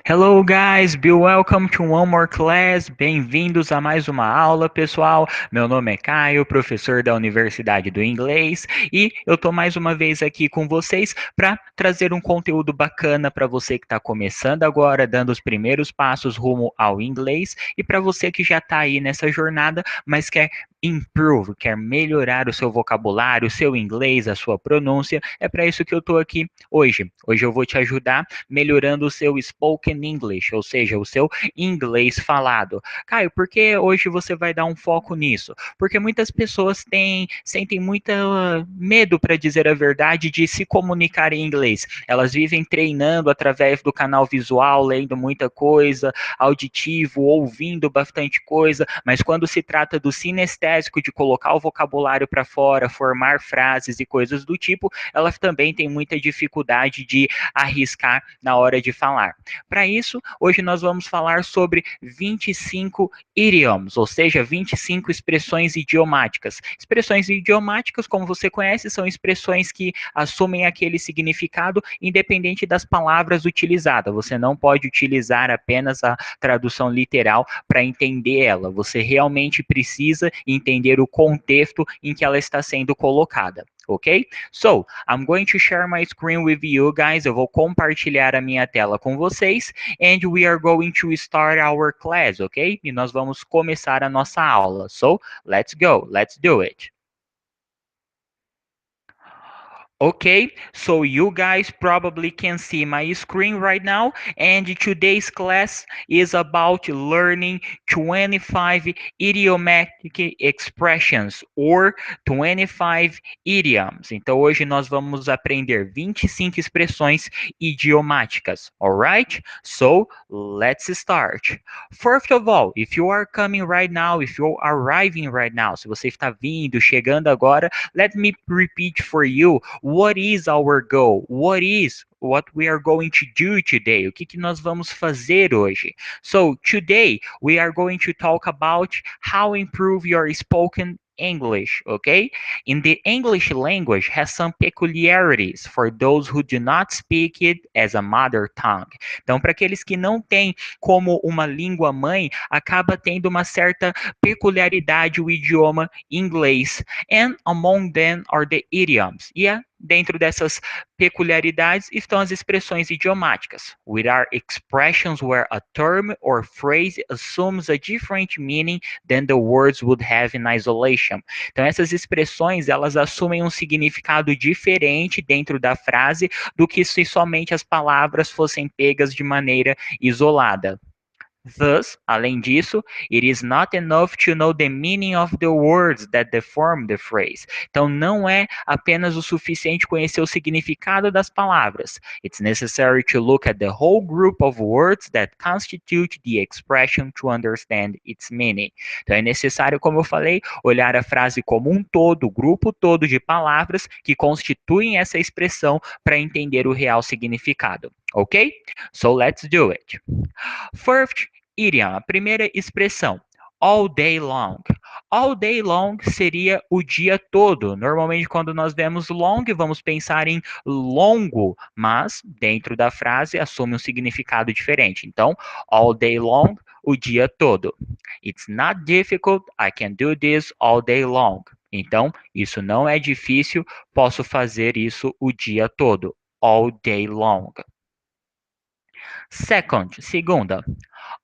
Hello guys, be welcome to one more class. Bem-vindos a mais uma aula, pessoal. Meu nome é Caio, professor da Universidade do Inglês, e eu tô mais uma vez aqui com vocês para trazer um conteúdo bacana para você que está começando agora, dando os primeiros passos rumo ao inglês, e para você que já está aí nessa jornada, mas quer improve, quer melhorar o seu vocabulário, o seu inglês, a sua pronúncia. É para isso que eu tô aqui hoje. Hoje eu vou te ajudar melhorando o seu spoken English, ou seja, o seu inglês falado. Caio, por que hoje você vai dar um foco nisso? Porque muitas pessoas sentem muito medo, para dizer a verdade, de se comunicar em inglês. Elas vivem treinando através do canal visual, lendo muita coisa, auditivo, ouvindo bastante coisa, mas quando se trata do sinestésico, de colocar o vocabulário para fora, formar frases e coisas do tipo, elas também têm muita dificuldade de arriscar na hora de falar. Para isso, hoje nós vamos falar sobre 25 idioms, ou seja, 25 expressões idiomáticas. Expressões idiomáticas, como você conhece, são expressões que assumem aquele significado independente das palavras utilizadas. Você não pode utilizar apenas a tradução literal para entender ela. Você realmente precisa entender o contexto em que ela está sendo colocada. Ok? So, I'm going to share my screen with you guys. Eu vou compartilhar a minha tela com vocês. And we are going to start our class, ok? E nós vamos começar a nossa aula. So, let's go. Let's do it. Okay, so you guys probably can see my screen right now, and today's class is about learning 25 idiomatic expressions or 25 idioms. Então hoje nós vamos aprender 25 expressões idiomáticas, alright? So let's start. First of all, if you are coming right now, if you are arriving right now, se você está vindo, chegando agora, let me repeat for you what is our goal? What we are going to do today? O que que nós vamos fazer hoje? So, today we are going to talk about how improve your spoken English, okay? In the English language has some peculiarities for those who do not speak it as a mother tongue. Então, para aqueles que não têm como uma língua mãe, acaba tendo uma certa peculiaridade o idioma inglês. And among them are the idioms. Dentro dessas peculiaridades estão as expressões idiomáticas, which are expressions where a term or phrase assumes a different meaning than the words would have in isolation. Então essas expressões, elas assumem um significado diferente dentro da frase do que se somente as palavras fossem pegas de maneira isolada. Thus, além disso, it is not enough to know the meaning of the words that deform the phrase. Então, não é apenas o suficiente conhecer o significado das palavras. It's necessary to look at the whole group of words that constitute the expression to understand its meaning. Então, é necessário, como eu falei, olhar a frase como um todo, o grupo todo de palavras que constituem essa expressão para entender o real significado. Ok? So, let's do it. First, idiom, a primeira expressão, all day long. All day long seria o dia todo. Normalmente, quando nós vemos long, vamos pensar em longo, mas dentro da frase assume um significado diferente. Então, all day long, o dia todo. It's not difficult, I can do this all day long. Então, isso não é difícil, posso fazer isso o dia todo. All day long. Segunda,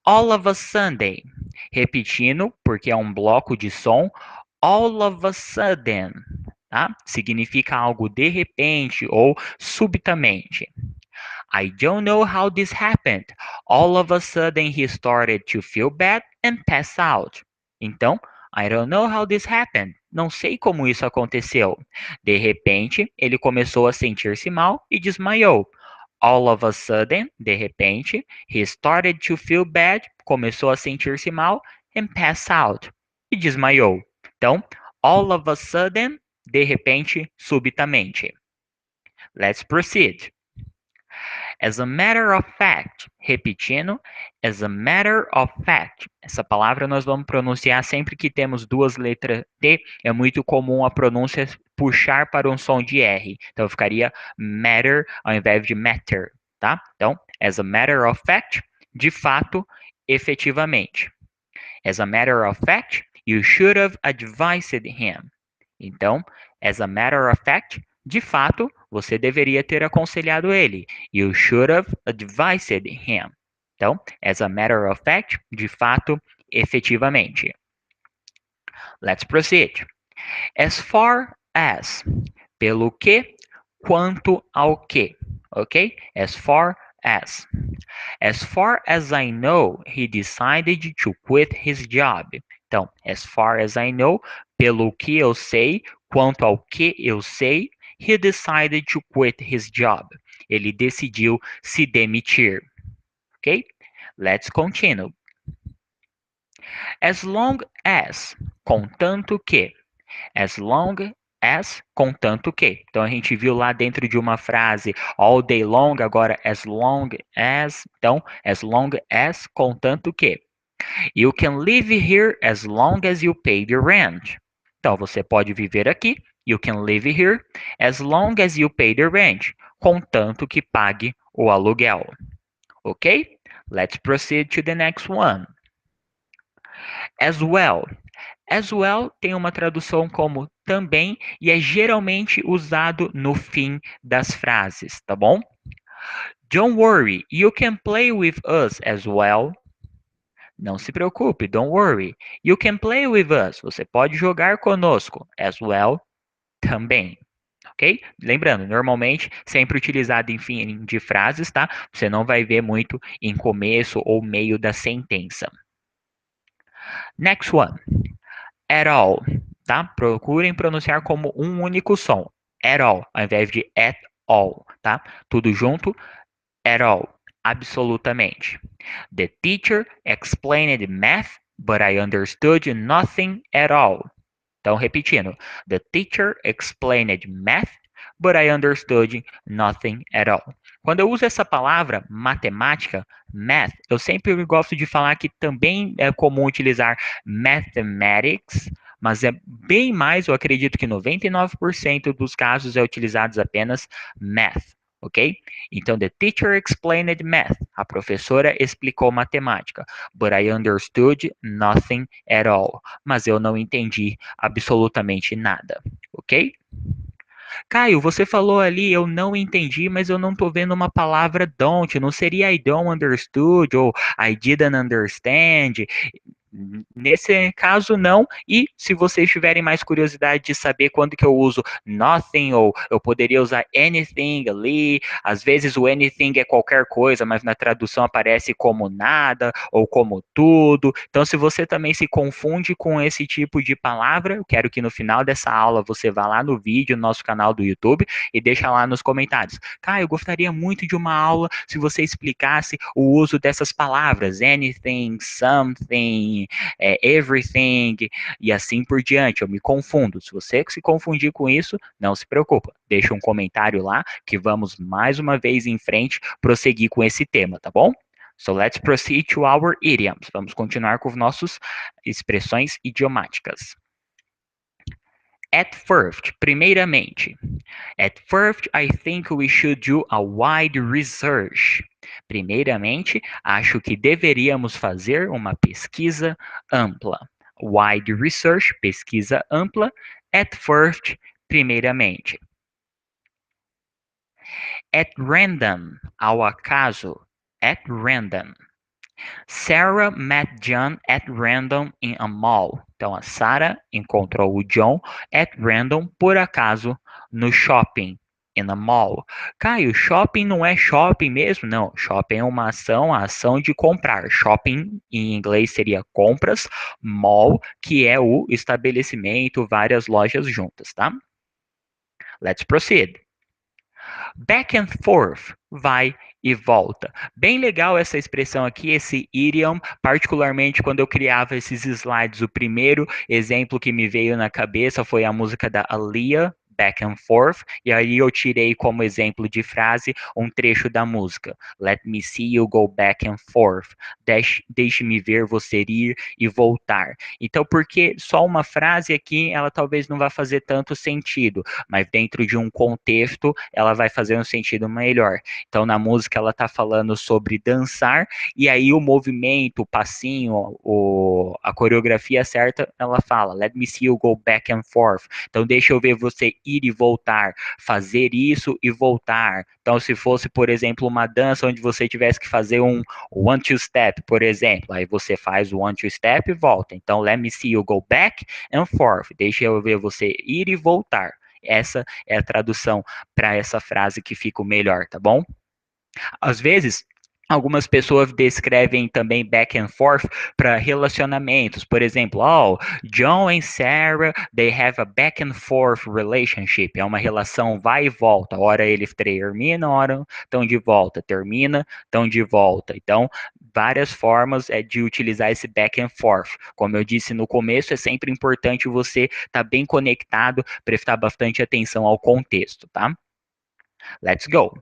all of a Sunday. Repetindo, porque é um bloco de som, all of a sudden, tá? Significa algo de repente ou subitamente. I don't know how this happened. All of a sudden he started to feel bad and pass out. Então, I don't know how this happened. Não sei como isso aconteceu. De repente, ele começou a sentir-se mal e desmaiou. All of a sudden, de repente, he started to feel bad, começou a sentir-se mal, and pass out, e desmaiou. Então, all of a sudden, de repente, subitamente. Let's proceed. As a matter of fact, repetindo, as a matter of fact. Essa palavra nós vamos pronunciar sempre que temos duas letras T. É muito comum a pronúncia puxar para um som de R. Então ficaria matter ao invés de matter, tá? Então, as a matter of fact, de fato, efetivamente. As a matter of fact, you should have advised him. Então, as a matter of fact, de fato, você deveria ter aconselhado ele. You should have advised him. Então, as a matter of fact, de fato, efetivamente. Let's proceed. As far as, pelo que, quanto ao que, ok? As far as. As far as I know, he decided to quit his job. Então, as far as I know, pelo que eu sei, quanto ao que eu sei, he decided to quit his job. Ele decidiu se demitir. Ok? Let's continue. As long as, contanto que. As long as, contanto que. Então a gente viu lá dentro de uma frase all day long, agora as long as. Então, as long as, contanto que. You can live here as long as you pay the rent. Então você pode viver aqui. You can live here as long as you pay the rent. Contanto que pague o aluguel. Ok? Let's proceed to the next one. As well. As well tem uma tradução como também e é geralmente usado no fim das frases, tá bom? Don't worry, you can play with us as well. Não se preocupe, don't worry. You can play with us. Você pode jogar conosco as well também. Ok? Lembrando, normalmente sempre utilizado em fim de frases, tá? Você não vai ver muito em começo ou meio da sentença. Next one. At all, tá? Procurem pronunciar como um único som. At all, ao invés de at all, tá? Tudo junto. At all, absolutamente. The teacher explained math, but I understood nothing at all. Então, repetindo. The teacher explained math, but I understood nothing at all. Quando eu uso essa palavra matemática, math, eu sempre gosto de falar que também é comum utilizar mathematics, mas é bem mais, eu acredito que 99% dos casos é utilizados apenas math, ok? Então, the teacher explained math. A professora explicou matemática. But I understood nothing at all. Mas eu não entendi absolutamente nada, ok? Caio, você falou ali, eu não entendi, mas eu não tô vendo uma palavra don't. Não seria I don't understood ou I didn't understand? Nesse caso, não. E se vocês tiverem mais curiosidade de saber quando que eu uso nothing, ou eu poderia usar anything ali, às vezes o anything é qualquer coisa, mas na tradução aparece como nada, ou como tudo. Então, se você também se confunde com esse tipo de palavra, eu quero que no final dessa aula você vá lá no vídeo, no nosso canal do YouTube, e deixa lá nos comentários. Cara, eu gostaria muito de uma aula se você explicasse o uso dessas palavras, anything, something, everything e assim por diante. Eu me confundo. Se você se confundir com isso, não se preocupa. Deixa um comentário lá que vamos mais uma vez em frente prosseguir com esse tema, tá bom? So let's proceed to our idioms. Vamos continuar com nossas expressões idiomáticas. At first, primeiramente. At first, I think we should do a wide research. Primeiramente, acho que deveríamos fazer uma pesquisa ampla. Wide research, pesquisa ampla. At first, primeiramente. At random, ao acaso. At random. Sarah met John at random in a mall. Então, a Sarah encontrou o John at random, por acaso, no shopping. In a mall. Caio, shopping não é shopping mesmo? Não, shopping é uma ação, a ação de comprar. Shopping em inglês seria compras, mall, que é o estabelecimento, várias lojas juntas, tá? Let's proceed. Back and forth, vai e volta. Bem legal essa expressão aqui, esse idiom, particularmente quando eu criava esses slides. O primeiro exemplo que me veio na cabeça foi a música da Aaliyah, back and forth, e aí eu tirei como exemplo de frase um trecho da música. Let me see you go back and forth. Deixe-me ver você ir e voltar. Então, porque só uma frase aqui, ela talvez não vá fazer tanto sentido, mas dentro de um contexto, ela vai fazer um sentido melhor. Então, na música, ela está falando sobre dançar, e aí o movimento, o passinho, a coreografia certa, ela fala, let me see you go back and forth. Então, deixa eu ver você ir e voltar, fazer isso e voltar. Então, se fosse, por exemplo, uma dança onde você tivesse que fazer um one two step, por exemplo, aí você faz o one two step e volta. Então, let me see you go back and forth. Deixa eu ver você ir e voltar. Essa é a tradução para essa frase que fica o melhor, tá bom? Às vezes, algumas pessoas descrevem também back and forth para relacionamentos. Por exemplo, oh, John and Sarah, they have a back and forth relationship. É uma relação vai e volta. Hora eles terminam, hora estão de volta. Termina, estão de volta. Então, várias formas de utilizar esse back and forth. Como eu disse no começo, é sempre importante você estar bem conectado, prestar bastante atenção ao contexto, tá? Let's go.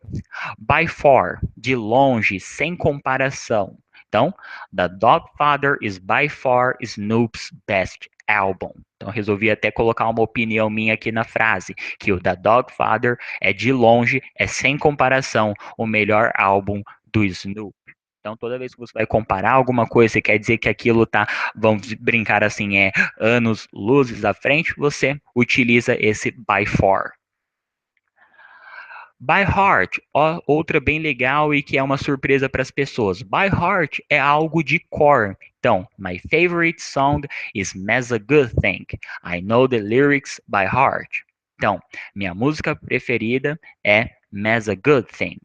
By far, de longe, sem comparação. Então, The Dogfather is by far Snoop's best album. Então, resolvi até colocar uma opinião minha aqui na frase, que o The Dogfather é de longe, é sem comparação, o melhor álbum do Snoop. Então, toda vez que você vai comparar alguma coisa, você quer dizer que aquilo tá, vamos brincar assim, é anos, luzes à frente, você utiliza esse by far. By Heart, outra bem legal e que é uma surpresa para as pessoas. By Heart é algo de cor. Então, my favorite song is Mess a Good Thing. I know the lyrics by heart. Então, minha música preferida é Mess a Good Thing.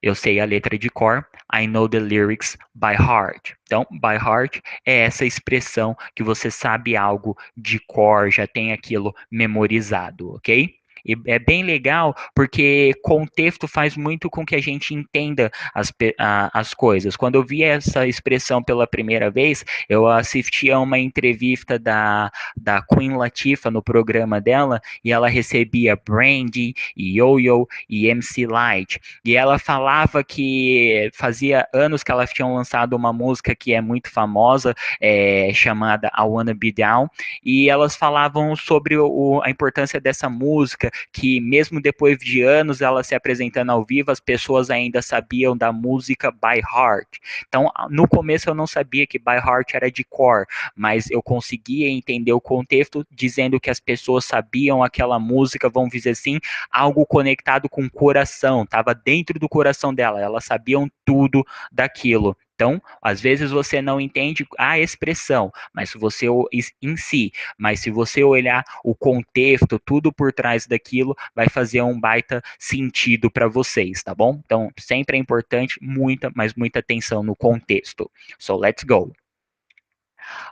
Eu sei a letra de cor. I know the lyrics by heart. Então, by heart é essa expressão que você sabe algo de cor, já tem aquilo memorizado, ok? E é bem legal porque contexto faz muito com que a gente entenda as coisas. Quando eu vi essa expressão pela primeira vez, eu assisti a uma entrevista da Queen Latifah no programa dela e ela recebia Brandy, Yo-Yo e MC Lyte. E ela falava que fazia anos que elas tinham lançado uma música que é muito famosa, chamada I Wanna Be Down, e elas falavam sobre a importância dessa música, que mesmo depois de anos ela se apresentando ao vivo, as pessoas ainda sabiam da música by heart. Então, no começo eu não sabia que by heart era de cor, mas eu conseguia entender o contexto dizendo que as pessoas sabiam aquela música, vamos dizer assim, algo conectado com o coração, estava dentro do coração dela, elas sabiam tudo daquilo. Então, às vezes você não entende a expressão, mas se você em si, mas se você olhar o contexto, tudo por trás daquilo, vai fazer um baita sentido para vocês, tá bom? Então, sempre é importante muita, mas muita atenção no contexto. So, let's go.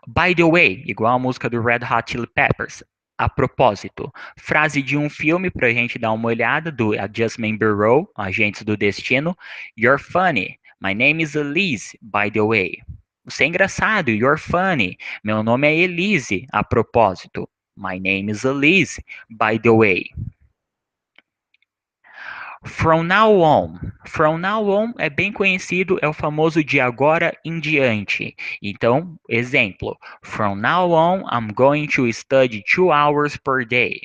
By the way, igual a música do Red Hot Chili Peppers. A propósito, frase de um filme pra gente dar uma olhada do Adjustment Bureau, Agentes do Destino. You're funny. My name is Elise, by the way. Você é engraçado, you're funny. Meu nome é Elise, a propósito. My name is Elise, by the way. From now on. From now on é bem conhecido, é o famoso de agora em diante. Então, exemplo. From now on, I'm going to study 2 hours per day.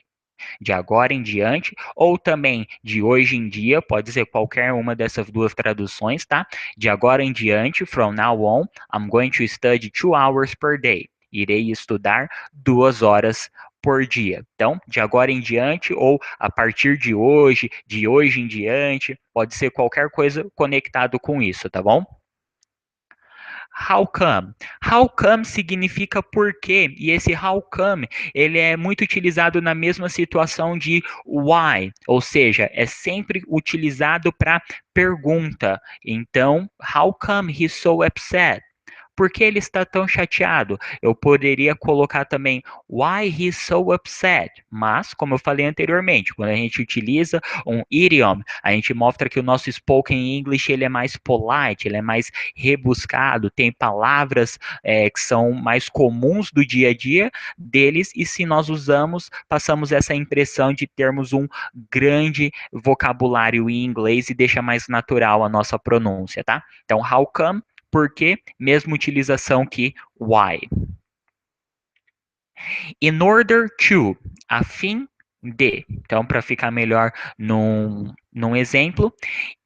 De agora em diante, ou também de hoje em dia, pode ser qualquer uma dessas duas traduções, tá? De agora em diante, from now on, I'm going to study 2 hours per day. Irei estudar 2 horas por dia. Então, de agora em diante, ou a partir de hoje em diante, pode ser qualquer coisa conectado com isso, tá bom? How come? How come significa por quê? E esse how come, ele é muito utilizado na mesma situação de why, ou seja, é sempre utilizado para pergunta. Então, how come he's so upset? Por que ele está tão chateado? Eu poderia colocar também why he's so upset. Mas, como eu falei anteriormente, quando a gente utiliza um idiom, a gente mostra que o nosso spoken English ele é mais polite, ele é mais rebuscado, tem palavras que são mais comuns do dia a dia deles, e se nós usamos, passamos essa impressão de termos um grande vocabulário em inglês e deixa mais natural a nossa pronúncia, tá? Então, how come? Por quê? Mesma utilização que why. In order to, a fim de. Então, para ficar melhor num exemplo,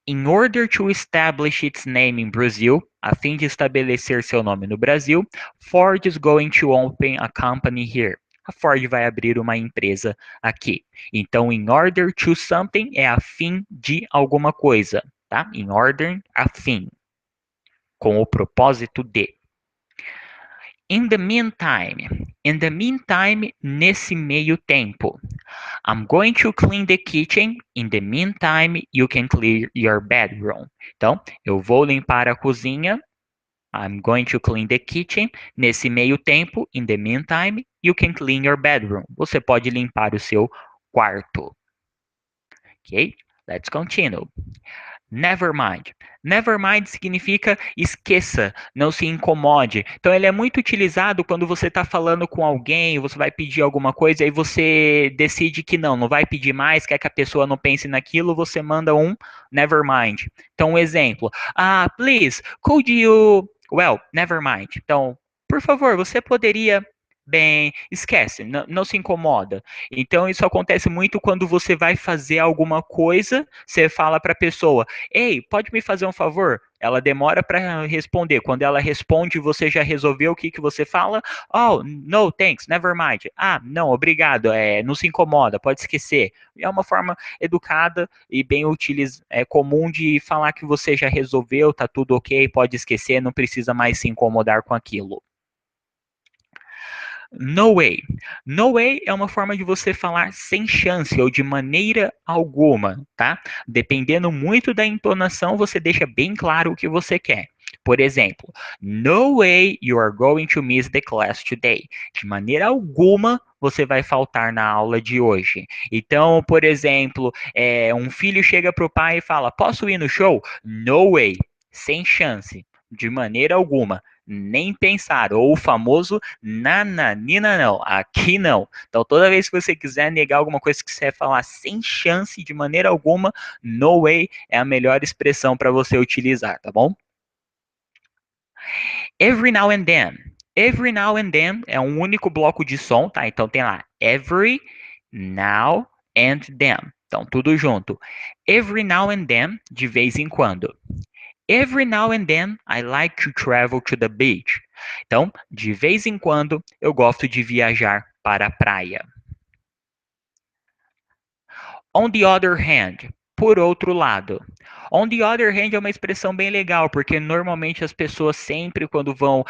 in order to establish its name in Brazil, a fim de estabelecer seu nome no Brasil, Ford is going to open a company here. A Ford vai abrir uma empresa aqui. Então, in order to something é a fim de alguma coisa, tá? In order, a fim, com o propósito de. In the meantime, nesse meio tempo. I'm going to clean the kitchen. In the meantime, you can clear your bedroom. Então, eu vou limpar a cozinha. I'm going to clean the kitchen. Nesse meio tempo, in the meantime, you can clean your bedroom. Você pode limpar o seu quarto. Ok? Let's continue. Never mind. Never mind significa esqueça, não se incomode. Então ele é muito utilizado quando você está falando com alguém, você vai pedir alguma coisa e você decide que não vai pedir mais, quer que a pessoa não pense naquilo, você manda um never mind. Então um exemplo, please, could you, well, never mind. Então, por favor, você poderia bem, esquece, não se incomoda. Então isso acontece muito quando você vai fazer alguma coisa, você fala para a pessoa: Ei, pode me fazer um favor? Ela demora para responder. Quando ela responde, você já resolveu o que que você fala? Oh, no, thanks, never mind. Não, obrigado. Não se incomoda, pode esquecer. É uma forma educada e bem comum de falar que você já resolveu, tá tudo ok, pode esquecer, não precisa mais se incomodar com aquilo. No way. No way é uma forma de você falar sem chance ou de maneira alguma, tá? Dependendo muito da entonação, você deixa bem claro o que você quer. Por exemplo, no way you are going to miss the class today. De maneira alguma você vai faltar na aula de hoje. Então, por exemplo, um filho chega para o pai e fala: Posso ir no show? No way. Sem chance. De maneira alguma. Nem pensar. Ou o famoso nananina não, aqui não. Então, toda vez que você quiser negar alguma coisa que você vai falar sem chance, de maneira alguma, no way é a melhor expressão para você utilizar, tá bom? Every now and then. Every now and then é um único bloco de som, tá? Então tem lá every, now and then. Então tudo junto. Every now and then, de vez em quando. Every now and then I like to travel to the beach. Então, de vez em quando eu gosto de viajar para a praia. On the other hand, por outro lado. On the other hand é uma expressão bem legal, porque normalmente as pessoas sempre, quando vão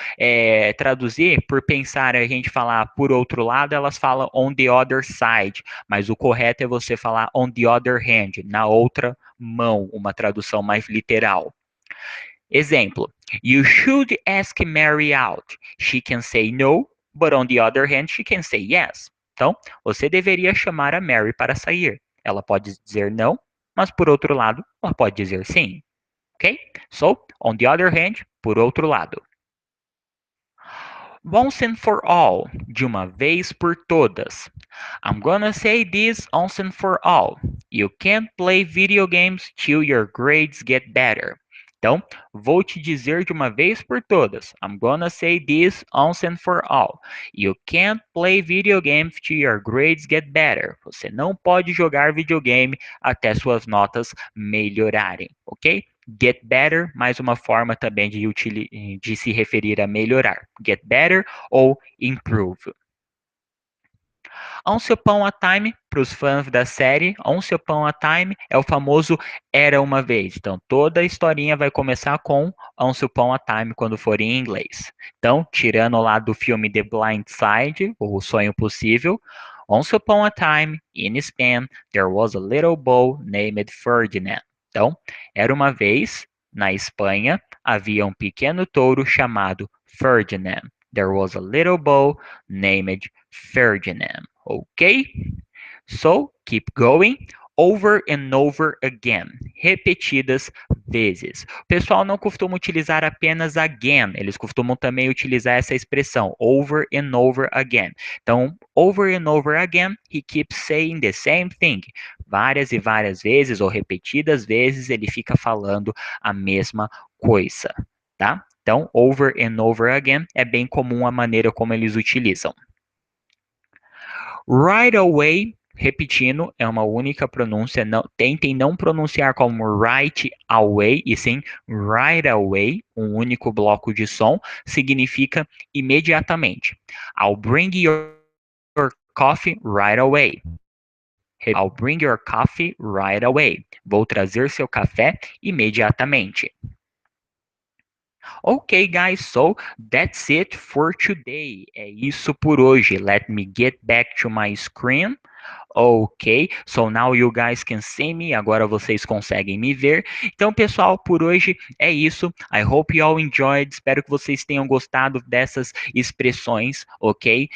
traduzir, por pensar a gente falar por outro lado, elas falam on the other side. Mas o correto é você falar on the other hand, na outra mão, uma tradução mais literal. Exemplo: You should ask Mary out. She can say no, but on the other hand, she can say yes. Então, você deveria chamar a Mary para sair. Ela pode dizer não, mas por outro lado, ela pode dizer sim. Ok? So, on the other hand, por outro lado. Once and for all, de uma vez por todas. I'm gonna say this once and for all. You can't play video games till your grades get better. Então, vou te dizer de uma vez por todas. I'm gonna say this once and for all. You can't play video games till your grades get better. Você não pode jogar videogame até suas notas melhorarem, ok? Get better, mais uma forma também de se referir a melhorar. Get better ou improve. Once Upon a Time, para os fãs da série, Once Upon a Time é o famoso Era Uma Vez. Então, toda a historinha vai começar com Once Upon a Time, quando for em inglês. Então, tirando lá do filme The Blind Side, ou O Sonho Possível, Once Upon a Time, in Spain, there was a little boy named Ferdinand. Então, era uma vez, na Espanha, havia um pequeno touro chamado Ferdinand. There was a little boy named Ferdinand. Okay? So, keep going. Over and over again. Repetidas vezes. O pessoal não costuma utilizar apenas again, eles costumam também utilizar essa expressão, over and over again. Então, over and over again, he keeps saying the same thing. Várias e várias vezes, ou repetidas vezes, ele fica falando a mesma coisa, tá? Então, over and over again é bem comum a maneira como eles utilizam. Right away, repetindo, é uma única pronúncia. Não, tentem não pronunciar como right away, e sim right away, um único bloco de som, significa imediatamente. I'll bring your coffee right away. I'll bring your coffee right away. Vou trazer seu café imediatamente. Ok, guys, so that's it for today. É isso por hoje. Let me get back to my screen. Ok, so now you guys can see me. Agora vocês conseguem me ver. Então, pessoal, por hoje é isso. I hope you all enjoyed. Espero que vocês tenham gostado dessas expressões, ok?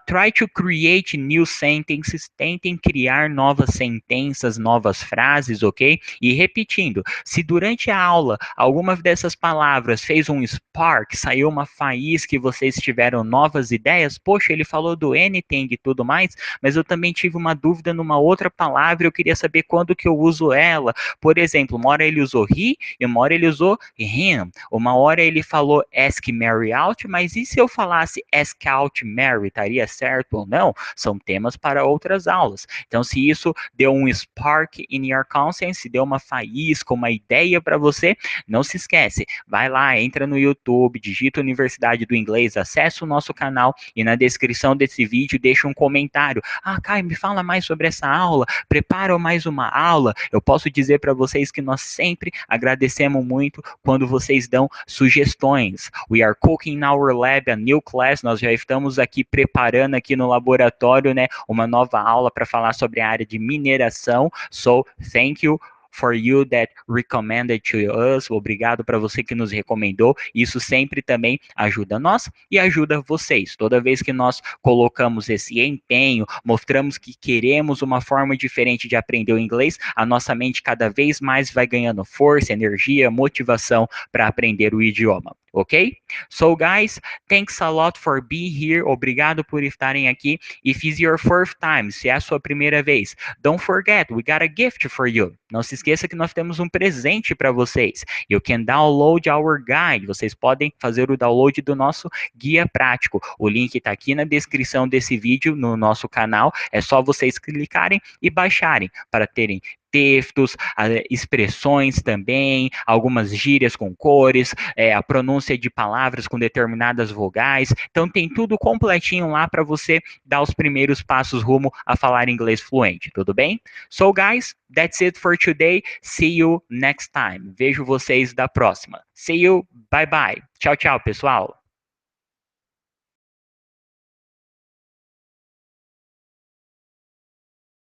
Try to create new sentences. Tentem criar novas sentenças, novas frases, ok? E repetindo, se durante a aula alguma dessas palavras fez um spark, saiu uma faísca e vocês tiveram novas ideias, poxa, ele falou do anything e tudo mais, mas eu também tive uma dúvida numa outra palavra, eu queria saber quando que eu uso ela. Por exemplo, uma hora ele usou he e uma hora ele usou him. Uma hora ele falou ask Mary out, mas e se eu falasse ask out Mary, estaria certo ou não? São temas para outras aulas. Então, se isso deu um spark in your conscience, deu uma faísca, uma ideia para você, não se esquece, vai lá, entra no YouTube, digita Universidade do Inglês, acessa o nosso canal e na descrição desse vídeo deixa um comentário. Ah, Caio, me fala mais sobre essa aula, prepara mais uma aula. Eu posso dizer para vocês que nós sempre agradecemos muito quando vocês dão sugestões. We are cooking our lab, a new class, nós já estamos aqui preparando aqui no laboratório, né, uma nova aula para falar sobre a área de mineração. So, thank you for you that recommended to us. Obrigado para você que nos recomendou. Isso sempre também ajuda nós e ajuda vocês. Toda vez que nós colocamos esse empenho, mostramos que queremos uma forma diferente de aprender o inglês, a nossa mente cada vez mais vai ganhando força, energia, motivação para aprender o idioma. Ok? So, guys, thanks a lot for being here. Obrigado por estarem aqui. If it's your first time, se é a sua primeira vez, don't forget, we got a gift for you. Não se esqueça que nós temos um presente para vocês. You can download our guide. Vocês podem fazer o download do nosso guia prático. O link está aqui na descrição desse vídeo no nosso canal. É só vocês clicarem e baixarem para terem textos, expressões também, algumas gírias com cores, a pronúncia de palavras com determinadas vogais. Então tem tudo completinho lá para você dar os primeiros passos rumo a falar inglês fluente, tudo bem? So guys, that's it for today. See you next time. Vejo vocês da próxima. See you. Bye bye. Tchau, tchau, pessoal.